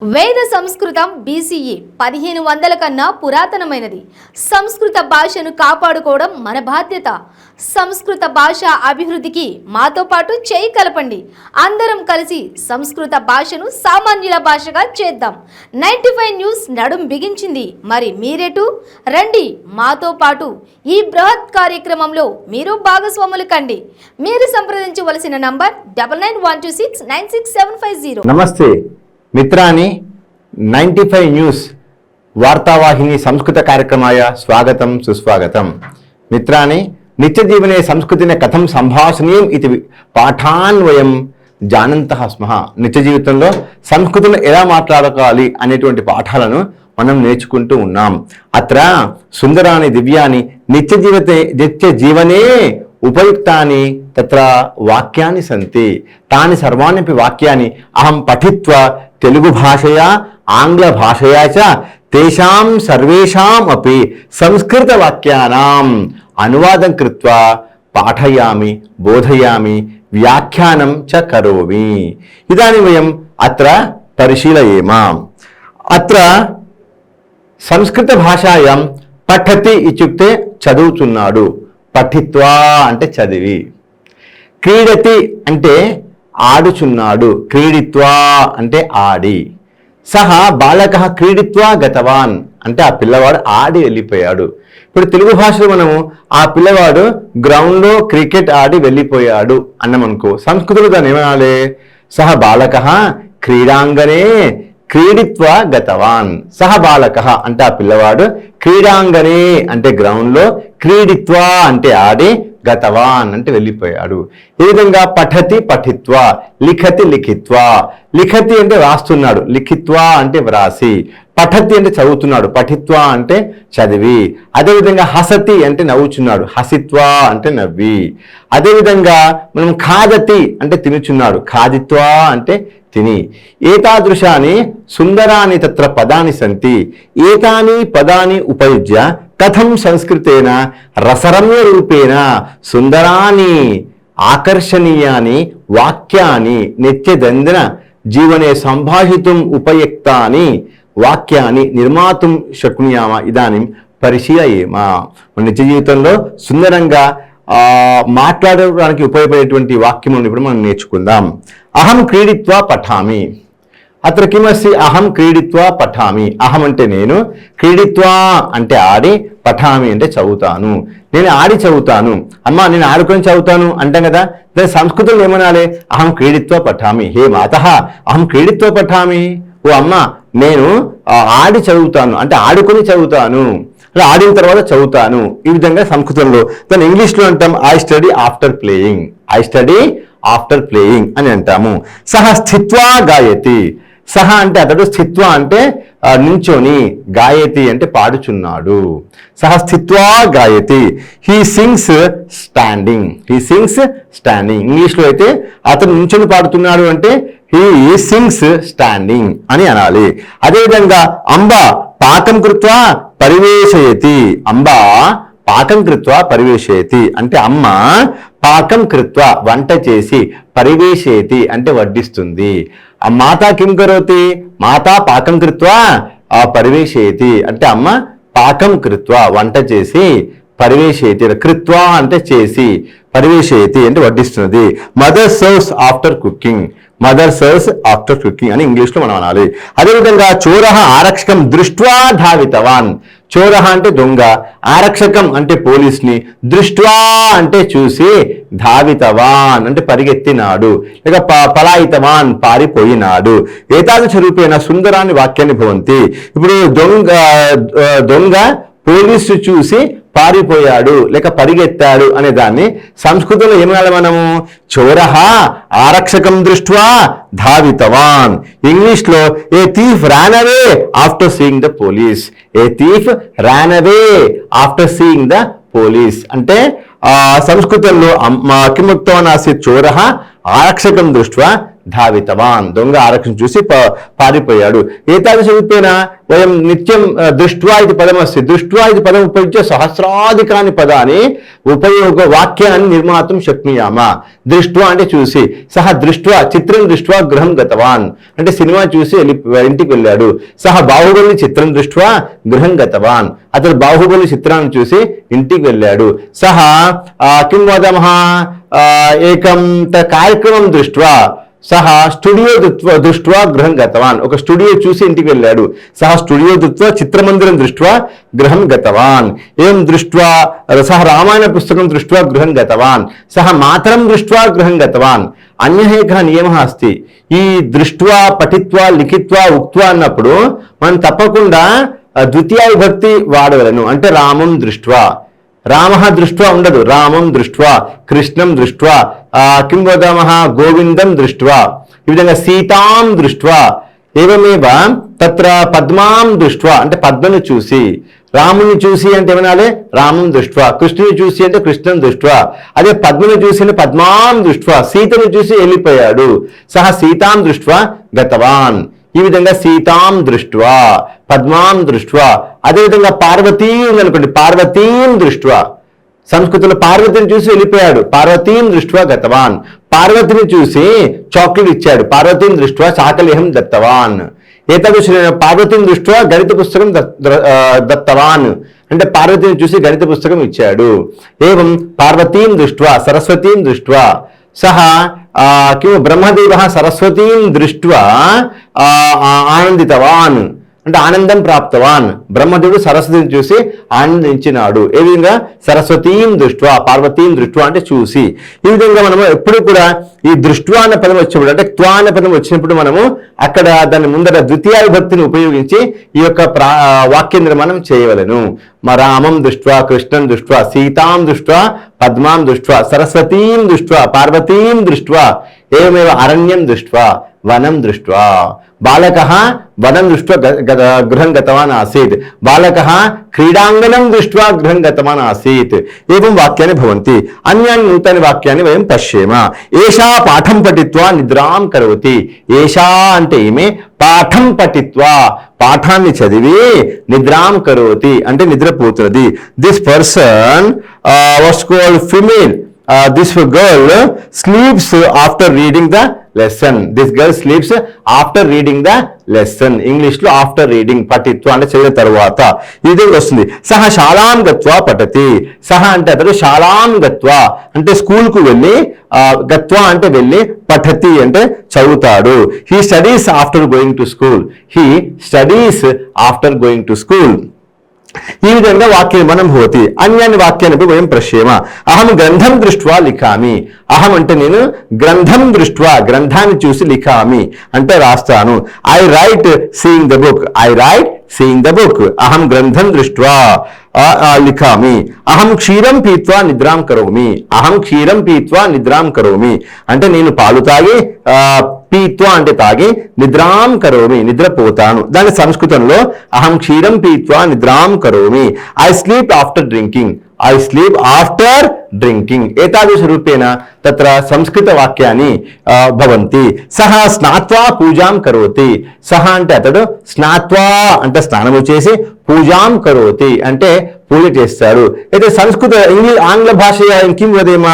వేద సంస్కృతం బీసీఈ 1500 కన్నా పురాతనమైనది. సంస్కృత భాషను కాపాడుకోవడం మన బాధ్యత. సంస్కృత భాష అభివృద్ధికి మాతో పాటు చేయి కలపండి. అందరం కలిసి సంస్కృత భాషను సామాన్యుల భాషగా చేద్దాం. 95 న్యూస్ నడుం బిగించింది. మరి మీరేటు రండి మాతో పాటు ఈ బృహత్ కార్యక్రమంలో మీరు భాగస్వాములు కండి. మీరు సంప్రదించవలసిన నంబర్ 9912696750. నమస్తే మిత్రాని 95 న్యూస్ వార్తావాహిని సంస్కృత కార్యక్రమాయ స్వాగతం సుస్వాగతం. మిత్రాని నిత్యజీవనే సంస్కృతిని కథం సంభాషణీయం ఇది పాఠాన్ వయం జానంతః స్మః. నిత్య జీవితంలో సంస్కృతిని ఎలా మాట్లాడుకోవాలి అనేటువంటి పాఠాలను మనం నేర్చుకుంటూ ఉన్నాం. అత్ర సుందరాని దివ్యాని నిత్య జీవనే ఉపయుక్తాని తత్ర వాక్యాన్ని సంతి తాని సర్వాణ్యపి వాక్యాన్ని అహం పఠిత్వా తెలుగు భాషయా ఆంగ్ల భాషయా చ తేషాం సర్వేషాం అపి సంస్కృత వాక్యానాం అనువాదం కృత్వా పాఠయామి బోధయామి వ్యాఖ్యానం చ కరోమి. ఇదాनीं వయం అత్ర పరిశీలయేమ. అత్ర సంస్కృత భాషాయాం పఠతి ఇత్యుక్తే చదువుతున్నాడు, పఠిత్వా అంటే చదివి, క్రీడతి అంటే ఆడుచున్నాడు, క్రీడిత్వా అంటే ఆడి, సహ బాలక క్రీడిత్వా గతవాన్ అంటే ఆ పిల్లవాడు ఆడి వెళ్ళిపోయాడు. ఇప్పుడు తెలుగు భాషలో మనము ఆ పిల్లవాడు గ్రౌండ్లో క్రికెట్ ఆడి వెళ్ళిపోయాడు అన్నమనుకో, సంస్కృతంలో దాన్ని ఏమనాలి? సహ బాలక క్రీడాంగనే క్రీడిత్వా గతవాన్. సహ బాలక అంటే ఆ పిల్లవాడు, క్రీడాంగనే అంటే గ్రౌండ్లో, క్రీడిత్వా అంటే ఆడి, గతవాన్ అంటే వెళ్ళిపోయాడు. ఈ విధంగా పఠతి పఠిత్వా, లిఖతి లిఖిత్వా. లిఖతి అంటే రాస్తున్నాడు, లిఖిత్వా అంటే వ్రాసి, పఠతి అంటే చదువుతున్నాడు, పఠిత్వా అంటే చదివి. అదేవిధంగా హసతి అంటే నవ్వుచున్నాడు, హసిత్వా అంటే నవ్వి. అదేవిధంగా మనం ఖాదతి అంటే తినుచున్నాడు, ఖాదిత్వా అంటే తిని. ఏతాదృశాని సుందరాని తత్ర పదాని సంతి. ఏతాని పదాని ఉపయుజ్య కథం సంస్కృతేన రసరమ్య రూపేణ సుందరాని ఆకర్షణీయాని వాక్యాని నిత్యదందిన జీవనే సంభాషితుం ఉపయుక్తాని వాక్యాన్ని నిర్మాతుం శక్నుయామ. ఇదాनीं పరిశీలయేమ. మన నిత్య జీవితంలో సుందరంగా మాట్లాడడానికి ఉపయోగపడేటువంటి వాక్యములను ఇప్పుడు మనం నేర్చుకుందాం. అహం క్రీడిత్వా పఠామి. అత్ర కిమస్తి? అహం క్రీడిత్వా పఠామి. అహం అంటే నేను, క్రీడిత్వా అంటే ఆడి, పఠామి అంటే చదువుతాను. నేను ఆడి చదువుతాను. అమ్మా నేను ఆడుకొని చదువుతాను అంటాం కదా, దాని సంస్కృతంలో ఏమనాలి? అహం క్రీడిత్వా పఠామి. హే మాతః అహం క్రీడిత్వా పఠామి. ఓ అమ్మ నేను ఆడి చదువుతాను అంటే ఆడుకొని చదువుతాను, ఆడిన తర్వాత చదువుతాను. ఈ విధంగా సంస్కృతంలో. దాన్ని ఇంగ్లీష్లో అంటాం I study after playing. I study after playing అని అంటాము. సహ స్థిత్వా గాయతి. సహ అంటే అతడు, స్థిత్వా అంటే నించోని, గాయతి అంటే పాడుచున్నాడు. సహ స్థిత్వా గాయతి. He sings standing. He sings standing. ఇంగ్లీష్లో అయితే అతను నించొని పాడుతున్నాడు అంటే హీ సింగ్స్ స్టాండింగ్ అని అనాలి. అదేవిధంగా అంబ పాకం కృత్వా పరివేశయతి. అంబ పాకం కృత్వా పరివేశయతి అంటే అమ్మ పాకం కృత్వా వంట చేసి, పరివేశయతి అంటే వడ్డిస్తుంది. ఆ మాతా కిం కరోతి? మాతా పాకం కృత్వా పరివేశయతి అంటే అమ్మ పాకం కృత్వా వంట చేసి, పరివేశయతి కృత్వా అంటే చేసి, పరివేశయతి అంటే వడ్డిస్తున్నది. Mother serves after cooking. Mother serves after cooking అని ఇంగ్లీష్లో మనం అనాలి. అదేవిధంగా చోరః ఆరక్షకం దృష్ట్వా ధావితవాన్. చోరః అంటే దొంగ, ఆరక్షకం అంటే పోలీస్ని, దృష్ట్వా అంటే చూసి, ధావితవాన్ అంటే పరిగెత్తినాడు, లేక పలాయితవాన్ పారిపోయినాడు. ఏతాదృశ రూపేణ సుందరాన్ని వాక్యాన్ని భవంతి. ఇప్పుడు దొంగ పోలీసు చూసి పారిపోయాడు లేక పరిగెత్తాడు అనే దాన్ని సంస్కృతంలో ఏమనాలి మనము? చోరః ఆరక్షకం దృష్ట్వా ధావితవాన్. ఇంగ్లీష్లో a thief ran away after seeing the police. A thief ran away after seeing the police అంటే సంస్కృతంలో కిముక్తవాన్ ఆసీత్ చోరః ఆరక్షకం దృష్ట్వా ధావితవాన్. దొంగ ఆరక్షణ చూసి పారిపోయాడు. ఏతాదృశ రూపేణ వయం నిత్యం దృష్ట్వా ఇది పదమస్తి. దృష్ట్వా ఇది పదం ఉపయుజ్య సహస్రాధికాని పదాన్ని ఉపయోగ వాక్యాన్ని నిర్మాతం శక్నుయామ. దృష్ట్వా అంటే చూసి, సహ దృష్ట్వా చిత్రం దృష్ట్వా గృహం గతవాన్ అంటే సినిమా చూసి ఇంటికి వెళ్ళాడు. సహ బాహుబలి చిత్రం దృష్ట్వా గృహం గతవాన్ అతడు బాహుబలి చిత్రాన్ని చూసి ఇంటికి వెళ్ళాడు. సహ కిం వదామః ఏకం కార్యక్రమం దృష్ట్వా సహ స్టూడియో దృష్ట్వా గృహం గతవాన్ ఒక స్టూడియో చూసి ఇంటికి వెళ్ళాడు. సహ స్టూడియో దృష్ట్వా చిత్రమందిరం దృష్ట్వా గృహం గతవాన్. ఏం దృష్ట్వా సహ రామాయణ పుస్తకం దృష్ట్వా గృహం గతవాన్. సహ మాతరం దృష్ట్వా గృహం గతవాన్. అన్యః ఏకః నియమః అస్తి. ఈ దృష్ట్వా పఠిత్వా లిఖిత్వా ఉక్త్వా అన్నప్పుడు మనం తప్పకుండా ద్వితీయ విభక్తి వాడవలను. అంటే రామం దృష్ట్వా, రామః దృష్ట్వా ఉండదు, రామం దృష్ట్వా, కృష్ణం దృష్ట్వా, కిం వదామః గోవిందం దృష్ట్వా, ఈ విధంగా సీతాం దృష్ట్వా. ఏవమేవ తత్ర పద్మాం దృష్ట్వా అంటే పద్మను చూసి, రాముని చూసి అంటే ఏమనాలి రామం దృష్ట్వా, కృష్ణుని చూసి అంటే కృష్ణం దృష్ట్వా, అదే పద్మను చూసి అంటే పద్మాం దృష్ట్వా, సీతను చూసి వెళ్ళిపోయాడు. సహ సీతాం దృష్ట్వా గతవాన్. ఈ విధంగా సీతాం దృష్ట్వా, పద్మాం దృష్ట్వా. అదేవిధంగా పార్వతీ ఉందనుకోండి, పార్వతీం దృష్ట్వా. సంస్కృతంలో పార్వతిని చూసి వెళ్ళిపోయాడు, పార్వతీం దృష్ట్వా గతవాన్. పార్వతిని చూసి చాక్లెట్ ఇచ్చాడు, పార్వతీం దృష్ట్వా చాకలేహం దత్తవాన్. ఏతాదృశ పార్వతిని దృష్ట్వా గణిత పుస్తకం దత్తవాన్ అంటే పార్వతిని చూసి గణిత పుస్తకం ఇచ్చాడు. ఏవం పార్వతీం దృష్ట్వా సరస్వతీం దృష్ట్వా సహ కిం బ్రహ్మదేవః సరస్వతీం దృష్ట్వా ఆనందితవాన్ అంటే ఆనందం ప్రాప్తవాన్. బ్రహ్మదేవుడు సరస్వతిని చూసి ఆనందించినాడు. ఏ విధంగా సరస్వతీం దృష్ట్వా, పార్వతీం దృష్ట్వా అంటే చూసి. ఈ విధంగా మనము ఎప్పుడు కూడా ఈ దృష్ట్వా అనే పదం వచ్చినప్పుడు అంటే త్వా అనే పదం వచ్చినప్పుడు మనము అక్కడ దాని ముందర ద్వితీయ విభక్తిని ఉపయోగించి ఈ యొక్క వాక్య నిర్మాణం చేయవలను. రామం దృష్ట్వా, కృష్ణం దృష్ట్వా, సీతాం దృష్ట్వా, పద్మాం దృష్ట్వా, సరస్వతీం దృష్ట్వా, పార్వతీం దృష్ట్వా, ఏమేవ అరణ్యం దృష్ట్వా, వనం దృష్ట్వా. బాలకः వనం దృష్ట్వా గృహం గతవాన్ ఆసీత్, బాలకः క్రీడాంగణం దృష్ట్వా గృహం గతవాన్ ఆసీత్. ఏవం వాక్యాన్ని భవంతి. అన్యాన్ని నూతన వాక్యాన్ని వయం పశ్యేమ. ఏషా పాఠం పఠిత్వా నిద్రాం కరోతి. ఏషా అంటే ఈమె పాఠం పఠిత్వా పాఠాన్ని చదివి నిద్రాం కరోతి అంటే నిద్రపోతున్నది. This person was called female. This girl sleeps after reading the lesson. This girl sleeps after reading the lesson. English లో after reading పఠిత్వ అంటే చదివిన తర్వాత ఈ విధంగా వస్తుంది. సహ శాలాం గత్వా పఠతి. సహ అంటే అతడు శాలాం గత్వా అంటే స్కూల్ కు వెళ్ళి, గత్వా అంటే వెళ్ళి, పఠతి అంటే చదువుతాడు. He studies after going to school. He studies after going to school. ఈ విధంగా వాక్యనిర్మాణం భవతి. అన్యాన్ని వాక్యాన్ని వయం పశ్యేమ. అహం గ్రంథం దృష్ట్వా లిఖామి. అహం అంటే నేను, గ్రంథం దృష్ట్వా గ్రంథాన్ని చూసి, లిఖామి అంటే రాస్తాను. I right seeing the book. I right seeing the book. అహం గ్రంథం దృష్ట్వా లిఖామి. అహం క్షీరం పీత్వా నిద్రాం కరోమి. అహం క్షీరం పీత్వా నిద్రాం కరోమి అంటే నేను పాలు తాగి, పీత్వా అంటే తాగి, నిద్రాం కరోమి నిద్రపోతాను. దాని సంస్కృతంలో అహం క్షీరం పీత్వా నిద్రాం కరోమి. I sleep after drinking. I sleep after drinking. ఏతాదృశ రూపేణ తత్ర సంస్కృత వాక్యాన్ని భవంతి. సహ స్నాత్వా పూజాం కరోతి. సహ అంటే అతడు, స్నాత్వా అంటే స్నానము చేసి, పూజాం కరోతి అంటే పూజ చేస్తాడు. అయితే సంస్కృత ఆంగ్ల భాష కిం వదేమ.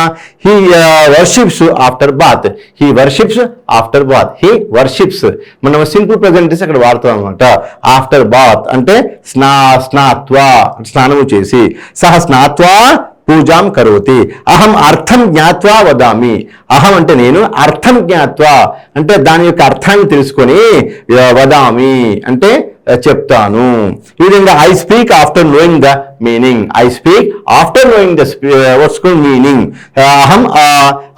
He worships after bath. He worships after bath. He worships మనం సింపుల్ ప్రెజెంట్ అక్కడ వాడతాం అనమాట. ఆఫ్టర్ బాత్ అంటే స్నాత్వా స్నానము చేసి. సహ స్నాత్వా పూజాం కరోతి. అహం అర్థం జ్ఞాత్వా వదామి. అహం అంటే నేను, అర్థం జ్ఞాత్వా అంటే దాని యొక్క అర్థాన్ని తెలుసుకొని, వదామి అంటే చెప్తాను. ఈ విధంగా I speak after knowing the meaning. I speak after knowing the watts called meaning. అహం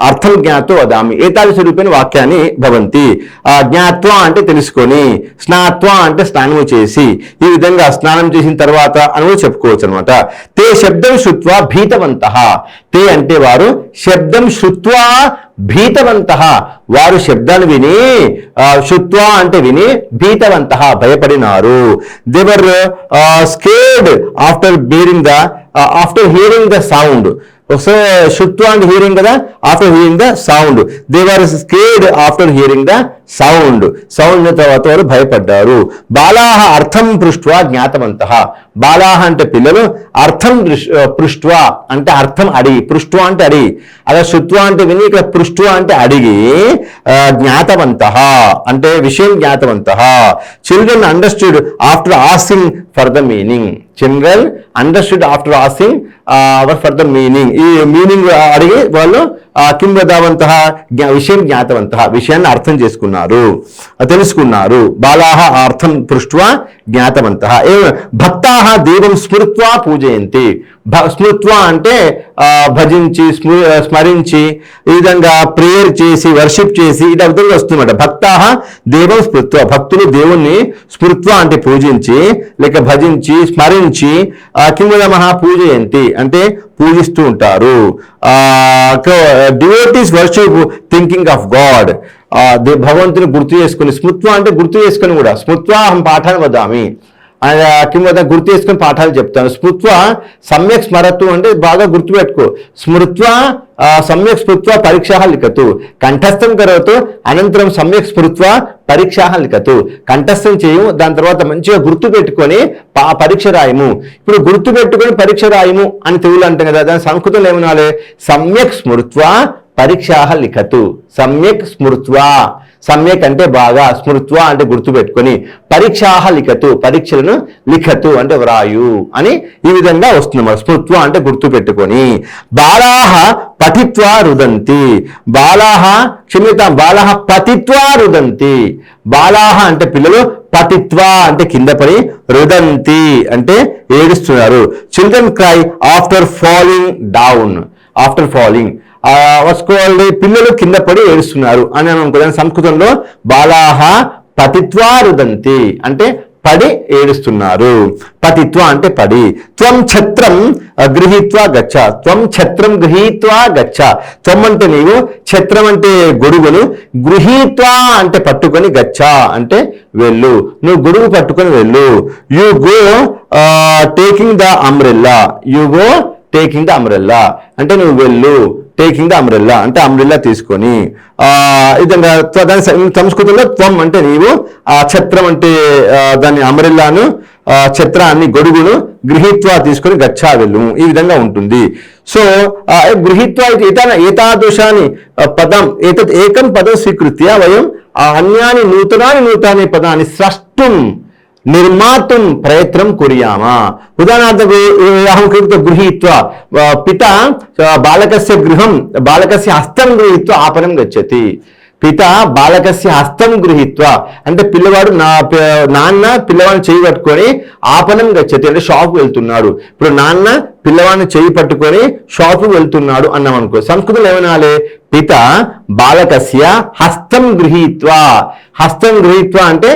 అర్థం జ్ఞాత్వా వదామి. ఏతాదృశ రూపేణ వాక్యాన్ని భవంతి. జ్ఞాత్వా అంటే తెలుసుకొని, స్నాత్వా అంటే స్నానము చేసి, ఈ విధంగా స్నానం చేసిన తర్వాత అని చెప్పుకోవచ్చు అనమాట. తే శబ్దం శ్రుత్వా భీతవంతః. తే అంటే వారు, శబ్దం శ్రుత్వా భీతవంతః వారు శబ్దాన్ని విని శుత్వా అంటే విని భీతవంత భయపడినారు. They were scared after hearing the sound. So శుత్వా అంటే హియరింగ్ కదా, after hearing the sound they were scared after hearing the sound తర్వాత వారు భయపడ్డారు. బాలాహ అర్థం పృష్ట్వా జ్ఞాతవంతః. బాలాహ అంటే పిల్లలు, అర్థం పృష్ట్వా అంటే అర్థం అడిగి, పృష్ట్వా అంటే అడిగి, అలా శుత్వా అంటే విని, ఇక్కడ పృష్ట్వా అంటే అడిగి, జ్ఞాతవంతః అంటే విషయం జ్ఞాతవంతః. Children understood after asking for the meaning. Children understood after asking for the meaning. ఈ మీనింగ్ అడిగి వాళ్ళు కిం వదావంతః విషయం జ్ఞాతవంతః విషయాన్ని అర్థం చేసుకున్నారు, తెలుసుకున్నారు. బాలాహ అర్థం పృష్ట్వా జ్ఞాతవంతః. భక్తాః దేవం స్మృత్వా పూజయంతి. స్మృత్వా అంటే భజించి స్మరించి ఈ విధంగా ప్రేయర్ చేసి వర్షిప్ చేసి ఇది అర్థంగా వస్తుందన్నమాట. భక్తాః దేవం స్మృత్వా, భక్తులు దేవుణ్ణి స్మృత్వా అంటే పూజించి లేక భజించి స్మరించి కిం వదామః పూజయంతి అంటే పూజిస్తూ ఉంటారు. Devotees worship thinking of God. భగవంతుని గుర్తు చేసుకుని, స్మృత్వ అంటే గుర్తు చేసుకుని కూడా, స్మృత్వ అహం పాఠాన్ని వదామి కిం వద గుర్తు చేసుకుని పాఠాలు చెప్తాను. స్మృత్వ సమ్యక్ స్మరతు అంటే బాగా గుర్తుపెట్టుకో. స్మృత్వ సమ్యక్ స్మృత్వ పరీక్షా లిఖతు. కంఠస్థం కరోతు అనంతరం సమ్యక్ స్మృత్వ పరీక్షా లిఖతు. కంఠస్థం చేయము, దాని తర్వాత మంచిగా గుర్తు పెట్టుకొని పరీక్ష రాయము. ఇప్పుడు గుర్తు పెట్టుకొని పరీక్ష రాయము అని తెలుగులో అంటాం కదా, దాని సంస్కృతంలో ఏమనాలి? సమ్యక్ స్మృత్వ పరీక్షా లిఖతు. సమ్యక్ స్మృత్వ, సమ్యక్ అంటే బాగా, స్మృత్వ అంటే గుర్తుపెట్టుకొని, పరీక్షా లిఖతు పరీక్షలను, లిఖతు అంటే వ్రాయు అని ఈ విధంగా వస్తుంది. స్మృత్వ అంటే గుర్తుపెట్టుకొని. బాలాహ పఠిత్వా రుదంతి. బాలాహ క్షమ్యతాం, బాలాహ పతిత్వా రుదంతి. బాలాహ అంటే పిల్లలు, పతిత్వా అంటే కింద పడి, రుదంతి అంటే ఏడుస్తున్నారు. Children cry after falling down. After falling వసుకోవాలి, పిల్లలు కింద పడి ఏడుస్తున్నారు అని అనుకోదాం. సంస్కృతంలో బాలాహ పతిత్వా రుదంతి అంటే పడి ఏడుస్తున్నారు. పతిత్వ అంటే పడి. త్వం ఛత్రం గృహీత్వా గచ్చ. త్వం ఛత్రం గృహీత్వా గచ్చ. త్వం అంటే నీవు, ఛత్రం అంటే గొడుగును, గృహీత్వా అంటే పట్టుకొని, గచ్చ అంటే వెళ్ళు, నువ్వు గొడుగు పట్టుకొని వెళ్ళు. You go taking the umbrella. You go taking the umbrella అంటే నువ్వు వెళ్ళు. టేకింగ్ ద అంబ్రెల్లా అంటే అంబ్రెల్లా తీసుకొని. విధంగా దాని సంస్కృతంలో త్వం అంటే నీవు, ఛత్రం అంటే దాన్ని అంబ్రెల్లాను, ఛత్రాన్ని గొడుగును, గృహీత్వా తీసుకొని గచ్చా వెళ్ళు, ఈ విధంగా ఉంటుంది. సో గృహీత్వా ఏతాదృశాన్ని పదం ఏతత్ ఏకం పదం స్వీకృత్య వయం అన్యాని నూతనాని పదాన్ని స్రష్టుం నిర్మాతుం ప్రయత్నం కుర్యామా. ఉదాహరణకు అహం కృత గృహీత్వా పిత బాలకస్య గృహం బాలకస్య హస్తం గృహీత్వా ఆపనం గచ్చతి. పిత బాలకస్య హస్తం గృహీత్వా అంటే పిల్లవాడు నాన్న పిల్లవాడిని చేయి పట్టుకొని ఆపనం గచ్చతి అంటే షాప్ వెళ్తున్నాడు. ఇప్పుడు నాన్న పిల్లవాడిని చేయి పట్టుకొని షాపు వెళ్తున్నాడు అన్నాం అనుకో. సంస్కృతంలో ఏమనాలి? పిత బాలకస్య హస్తం గృహీత్వా. హస్తం గృహీత్వా అంటే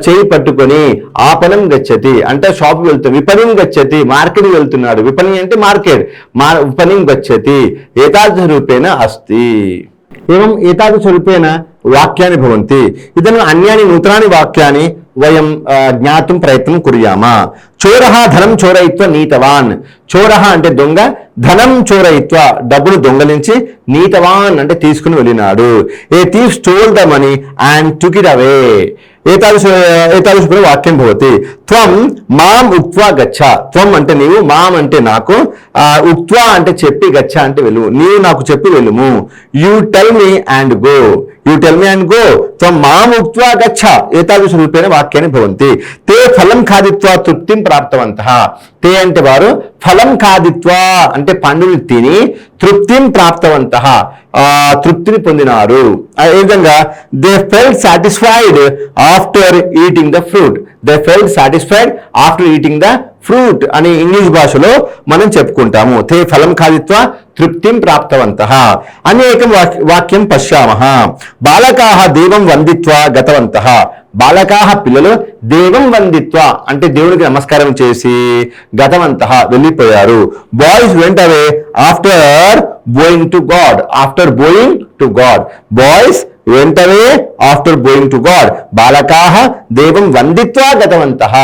చేయి పట్టుకొని, ఆపనం గచ్చతి అంటే షాపు వెళ్తాడు, విపణిం గచ్చతి మార్కెట్ వెళ్తున్నాడు. విపణి అంటే మార్కెట్, విపణిం గచ్చతి. ఏతాదృశ రూపేణ అస్తి. ఏవం ఏతాదృశ రూపేణ వాక్యాన్ని భవంతి. ఇదను అన్యాని నూతనాని వాక్యాన్ని వయం జ్ఞాతుం ప్రయత్నం కుర్యామా. చోరః ధనం చోరయిత్వ నీతవాన్. చోరః అంటే దొంగ, ధనం చోరయిత్వ డబ్బును దొంగలించి, నీతవాన్ అంటే తీసుకుని వెళ్ళినాడు. A thief stole the money and took it away. ఏతాదృశ వాక్యం భవతి. త్వం మాం ఉక్త్వా గచ్చ. త్వం అంటే నీవు, మాం అంటే నాకు, ఉక్త్వా అంటే చెప్పి, గచ్చ అంటే వెళ్ళు, నీవు నాకు చెప్పి వెళ్ళుము. You tell me and go. You tell me and go. త్వం మాం ఉక్త్వా గచ్చ. ఏతాదృశ రూపేణ వాక్యాన్ని భవంతి. తే ఫలం ఖాదిత్వా తృప్తిం ప్రాప్తవంతః. తే అంటే వారు, ఫలం ఖాదిత్వా అంటే పండుని తిని, తృప్తిం ప్రాప్తవంతః తృప్తిని పొందినారు. ఈ విధంగా they felt satisfied after eating the fruit. They felt satisfied after eating the fruit అని ఇంగ్లీష్ భాషలో మనం చెప్పుకుంటాము. తే ఫలం ఖాదిత్వా తృప్తిం ప్రాప్తవంతః. అనేకం వాక్యం పశ్యామః. బాలకాః దేవం వందిత్వా గతవంతః. బాలకాః పిల్లలు, దేవం వందిత్వా అంటే దేవునికి నమస్కారం చేసి, గతవంతః వెళ్ళిపోయారు. Boys vent away after Boeing to God. After Boeing to God boys went away after going to God. బాలకాః దేవం వందిత్వా గతవంతః.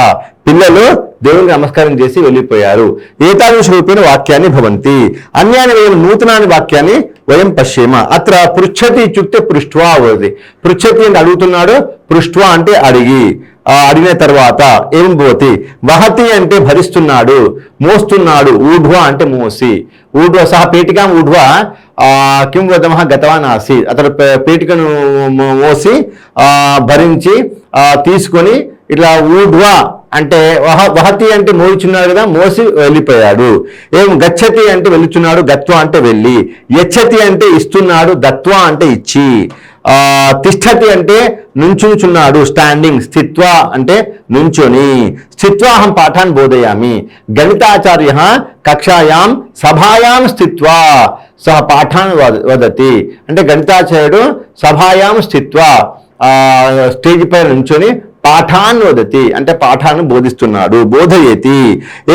పిల్లలు దేవునికి నమస్కారం చేసి వెళ్ళిపోయారు. ఏతాదృశ రూపేణ వాక్యాన్ని భవంతి. అన్యాని వయం నూతనాని వాక్యాన్ని వయం పశ్యేమ. అత్ర పృచ్చతి ఇత్యుక్తే పృష్ట్వా అవతి. పృచ్చతి అంటే అడుగుతున్నాడు, పృష్ట్వా అంటే అడిగి, అడిగిన తర్వాత ఏం పోతి. వహతి అంటే భరిస్తున్నాడు, మోస్తున్నాడు. ఊఢ్వ అంటే మోసి. ఊఢ్వ సహ పేటికాం ఊఢ్వ కిం వదమః గతవాన్ ఆసీత్. అతడు పేటికను మోసి భరించి తీసుకొని ఇట్లా ఊఢ్వ అంటే వహతి అంటే మోయిచున్నాడు కదా, మోసి వెళ్ళిపోయాడు. ఏం గచ్చతి అంటే వెళ్ళుచున్నాడు, గత్వ అంటే వెళ్ళి. యచ్చతి అంటే ఇస్తున్నాడు, దత్వ అంటే ఇచ్చి. తిష్టతి అంటే నుంచుచున్నాడు, స్టాండింగ్. స్థిత్వ అంటే నుంచొని. స్థిత్వాహం పాఠాన్ బోధయామి. గణితాచార్య కక్షాయాం సభాయాం స్థిత్వా సహ పాఠాన్ వదతి. అంటే గణితాచార్యుడు సభాయాం స్థిత్వా స్టేజ్ పై నుంచొని పాఠాన్ వదతి అంటే పాఠాన్ని బోధిస్తున్నాడు, బోధయతి.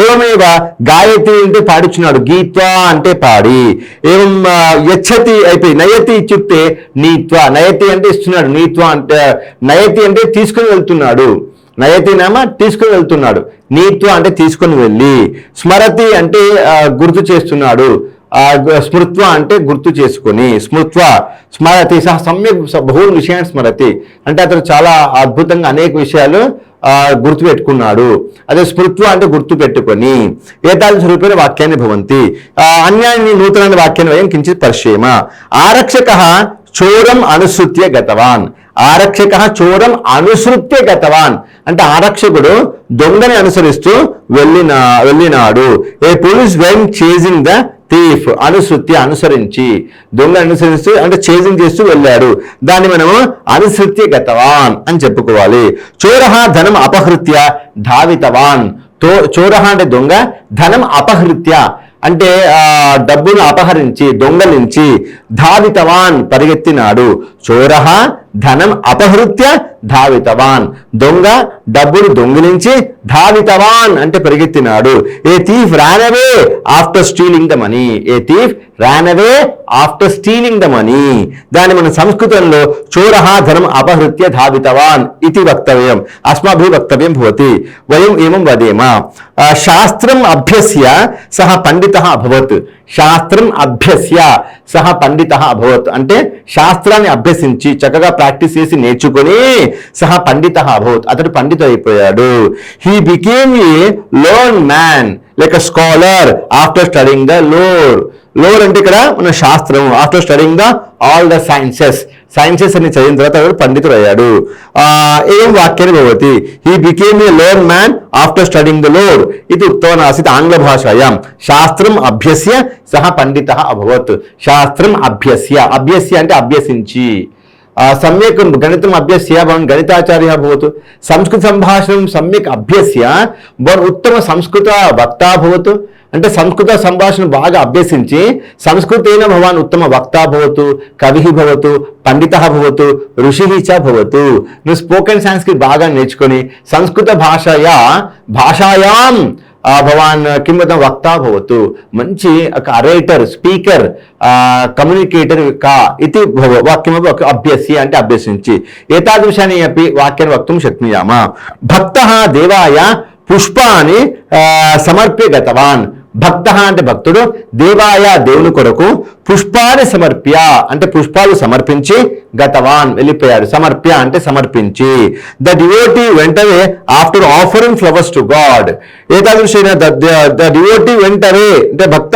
ఏమేవ గాయతి అంటే పాడిచున్నాడు, గీత్వా అంటే పాడి. ఏం యచ్చతి అయిపోయి. నయతి ఇచ్చుతే నీత్వా. నయతి అంటే ఇస్తున్నాడు, నీత్వా అంటే నయతి అంటే తీసుకుని వెళ్తున్నాడు. నయతి నామ తీసుకుని వెళ్తున్నాడు, నీత్వా అంటే తీసుకుని వెళ్ళి. స్మరతి అంటే గుర్తు చేస్తున్నాడు, స్మృత్వ అంటే గుర్తు చేసుకొని. స్మృత్వ స్మరతి సహ సమ్యక్ బహుళ విషయాన్ని స్మరతి అంటే అతను చాలా అద్భుతంగా అనేక విషయాలు గుర్తు పెట్టుకున్నాడు. అదే స్మృత్వ అంటే గుర్తు పెట్టుకొని. ఏతాదృశ రూపేణ వాక్యాన్ని భవంతి. అన్యాన్ని నూతనాన్ని వాక్యాన్ని వయం కించిత్ పరిశేమ. ఆరక్షకః చోరం అనుసృత్య గతవాన్. ఆరక్షకః చోరం అనుసృత్య గతవాన్ అంటే ఆరక్షకుడు దొంగని అనుసరిస్తూ వెళ్ళినాడు. A police went chasing the thief. అనుసృత్య అనుసరించి, దొంగ అనుసరిస్తూ అంటే చేజింగ్ చేస్తూ వెళ్ళాడు. దాన్ని మనము అనుసృత్య గతవాన్ అని చెప్పుకోవాలి. చోరః ధనం అపహృత్య ధావితవాన్. చోరః అంటే దొంగ, ధనం అపహృత్య అంటే డబ్బును అపహరించి, దొంగలించి, ధావితవాన్ పరిగెత్తినాడు. చోరః ధనం అపహృత్య ధావితవాన్ దొంగ డబ్బును దొంగిలించి, ధావితవాన్ అంటే పరిగెత్తినాడు. A thief ran away after stealing the money. A thief ran away after stealing the money. దాని మన సంస్కృతంలో చోరః ధనం అపహృత్య ధావితవాన్ ఇది వక్తవ్యం, అస్మాభిः వక్తవ్యం భవతి. వయం ఏమం వదేమ. శాస్త్రం అభ్యస్య సహ పండితః అభవత్. శాస్త్రం అభ్యస్య సహ పండితః అభవత్ అంటే శాస్త్రాన్ని అభ్యసించి చక్కగా ప్రాక్టీస్ చేసి నేర్చుకొని సహ పండితః అభవత్ అతడు పండితుడు అయిపోయాడు. He became a learn man like a scholar after studying the lower. Lower అంటే ఇక్కడ మన శాస్త్రం. After studying the all the sciences అని చదివిన తర్వాత అతడు పండితుడు అయ్యాడు. ఏం వాక్యాన్ని భవతి. He became a learn man after studying the lower ఇది ఉక్తవాన్ ఆసీత్ ఆంగ్ల భాషాయాం. శాస్త్రం అభ్యస్య సహ పండితః అభవత్. శాస్త్రం అభ్యస్య, అభ్యస్య అంటే అభ్యసించి. సమ్యక్ గణితం అభ్యస్య భవన్ గణితాచార్య భవతు. సంస్కృత సంభాషణం సమ్యక్ అభ్యస్య భవన్ ఉత్తమ సంస్కృత వక్తా భవతు. అంటే సంస్కృత సంభాషణ బాగా అభ్యసించి సంస్కృతేన భవాన్ ఉత్తమ వక్తా భవతు, కవి భవతు, పండితః భవతు, ఋషిః చ భవతు. నువ్వు స్పోకెన్ సాంస్క్రిట్ బాగా నేర్చుకొని సంస్కృత భాషాయాం భవాన్ కిం వదం వక్తా భవతు. మంచి అరేటర్, స్పీకర్, కమ్యూనికేటర్ కా ఇది వాక్యమపి అభ్యస్య అంటే అభ్యసించి. ఏతాదృశాన్ని అపి వాక్యాన్ని వక్తుం శక్నుయామ. భక్తః దేవాయ పుష్పాన్ని సమర్ప్య గతవాన్. భక్త అంటే భక్తుడు, దేవాయ దేవుని కొరకు, పుష్పాన్ని సమర్ప్య అంటే పుష్పాలు సమర్పించి, గతవాన్ వెళ్ళిపోయాడు. సమర్ప్య అంటే సమర్పించి. The devotee went away after offering flowers to God. ఏతాదృశైన ద డివోటీ వెంట్ అవే అంటే భక్త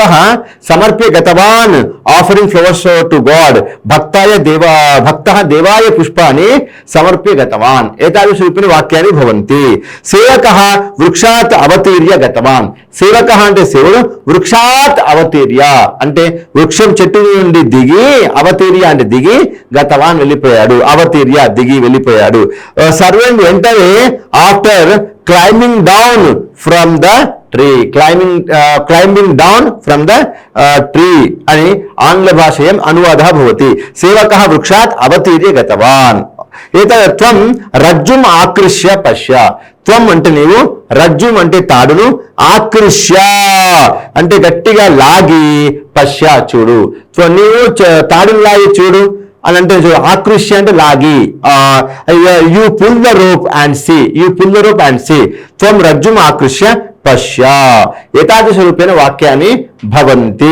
సమర్ప్య గతవాన్ ఆఫరింగ్ ఫ్లవర్స్ టు గాడ్. భక్త దేవాయ పుష్పాన్ని సమర్ప్య గతవాన్. ఏతాదృశ రూపేణ వాక్యాన్ని భవంతి. సేవకః వృక్షాత్ అవతీర్య గతవాన్. సేవకః అంటే సేవుడు, వృక్షాత్ అవతీర్య అంటే వృక్షం చెట్టు నుండి దిగి, అవతీర్య అంటే దిగి, గతవాన్ వెళ్ళిపోయాడు. అవతీర్య దిగి వెళ్ళిపోయాడు. సర్వెంట్ వెంటనే after climbing down from the tree. Climbing down from the tree అని ఆంగ్ల భాషయం అనువాద భవతి. సేవకః వృక్షాత్ అవతీర్య గతవాన్. ఏతద్ త్వం రజ్జుం ఆకృష్య పశ్య. త్వం అంటే నీవు, రజ్జుం అంటే తాడును, ఆకృష్య అంటే గట్టిగా లాగి, పశ్య చూడు. నీవు తాడును లాగి చూడు. అని అంటే ఆకృష్య అంటే లాగి, you pull the rope and see, you pull the rope and see, త్వం రజ్జుం ఆకృష్య పశ్య, ఏతాదృశ రూపేణ వాక్యాన్ని భవంతి.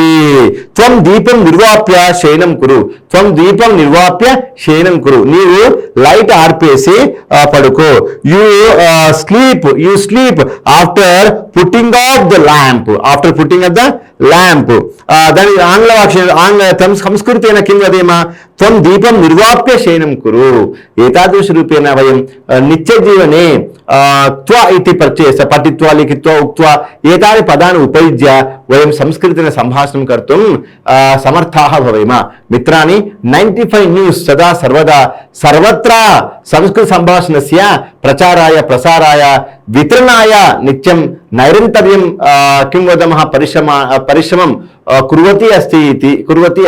త్వం దీపం నిర్వాప్య శయనం కురు, త్వం దీపం నిర్వాప్య శయనం కురు, నీవు లైట్ ఆర్పేసి పడుకో. You sleep after putting of the lamp, after putting of the lamp. దాని ఆంగ్ల సంస్కృతేన కిం వదేమ, త్వం దీపం నిర్వాప్య శయనం కురు. ఏతాదృశ రూపేణ వయం నిత్యజీవనే త్వ इति प्रत्ययः पठित्वा लिखित्वा उक्त्वा एतानि पदानि उपयुज्य वयं संस्कृतेन सम्भाषणं कर्तुं समर्थाः भवेम. मित्राणि, 95 न्यूस् सदा सर्वदा सर्वत्र संस्कृत सम्भाषणस्य प्रचाराय प्रसाराय वितरणाय नित्यं नैरन्तर्यं किं वदामः परिश्रमं कुर्वती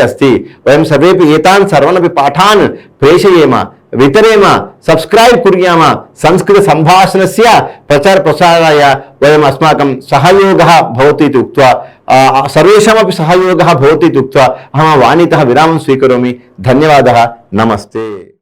अस्ति. वयं सर्वेपि एतान् सर्वानपि पाठान् प्रेषयेम, वितरेम, सब्स्क्राइब कुर्याम. संस्कृत संभाषणस्य प्रचार प्रसाराय वयम् अस्माकं सहयोगः भवति इति उक्त्वा, सर्वेषामपि सहयोगः भवति इति उक्त्वा अहं वाणीतः विरामं स्वीकरोमि. धन्यवादः. नमस्ते.